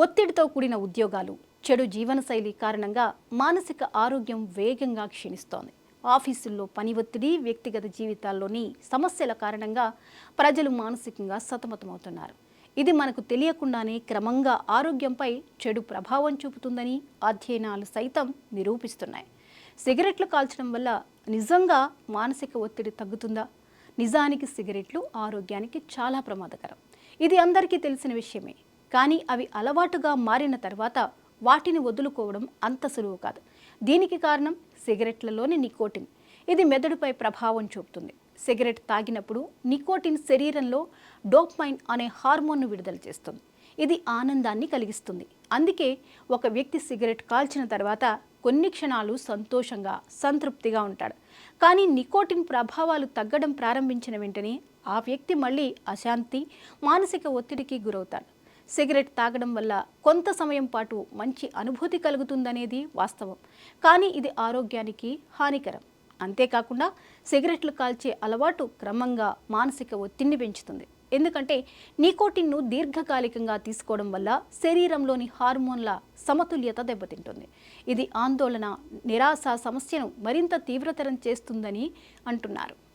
ఒత్తిడితో కూడిన ఉద్యోగాలు, చెడు జీవనశైలి కారణంగా మానసిక ఆరోగ్యం వేగంగా క్షీణిస్తోంది. ఆఫీసుల్లో పని ఒత్తిడి, వ్యక్తిగత జీవితాల్లోని సమస్యల కారణంగా ప్రజలు మానసికంగా సతమతమవుతున్నారు. ఇది మనకు తెలియకుండానే క్రమంగా ఆరోగ్యంపై చెడు ప్రభావం చూపుతుందని అధ్యయనాలు సైతం నిరూపిస్తున్నాయి. సిగరెట్లు కాల్చడం వల్ల నిజంగా మానసిక ఒత్తిడి తగ్గుతుందా? నిజానికి సిగరెట్లు ఆరోగ్యానికి చాలా ప్రమాదకరం. ఇది అందరికీ తెలిసిన విషయమే. కానీ అవి అలవాటుగా మారిన తర్వాత వాటిని వదులుకోవడం అంత సులువు కాదు. దీనికి కారణం సిగరెట్లలోని నికోటిన్. ఇది మెదడుపై ప్రభావం చూపుతుంది. సిగరెట్ తాగినప్పుడు నికోటిన్ శరీరంలో డోపమైన్ అనే హార్మోన్ను విడుదల చేస్తుంది. ఇది ఆనందాన్ని కలిగిస్తుంది. అందుకే ఒక వ్యక్తి సిగరెట్ కాల్చిన తర్వాత కొన్ని క్షణాలు సంతోషంగా, సంతృప్తిగా ఉంటాడు. కానీ నికోటిన్ ప్రభావాలు తగ్గడం ప్రారంభించిన వెంటనే ఆ వ్యక్తి మళ్ళీ అశాంతి, మానసిక ఒత్తిడికి గురవుతాడు. సిగరెట్ తాగడం వల్ల కొంత సమయం పాటు మంచి అనుభూతి కలుగుతుందనేది వాస్తవం. కానీ ఇది ఆరోగ్యానికి హానికరం. అంతేకాకుండా సిగరెట్లు కాల్చే అలవాటు క్రమంగా మానసిక ఒత్తిడిని పెంచుతుంది. ఎందుకంటే నికోటిన్ను దీర్ఘకాలికంగా తీసుకోవడం వల్ల శరీరంలోని హార్మోన్ల సమతుల్యత దెబ్బతింటుంది. ఇది ఆందోళన, నిరాశ సమస్యను మరింత తీవ్రతరం చేస్తుందని అంటున్నారు.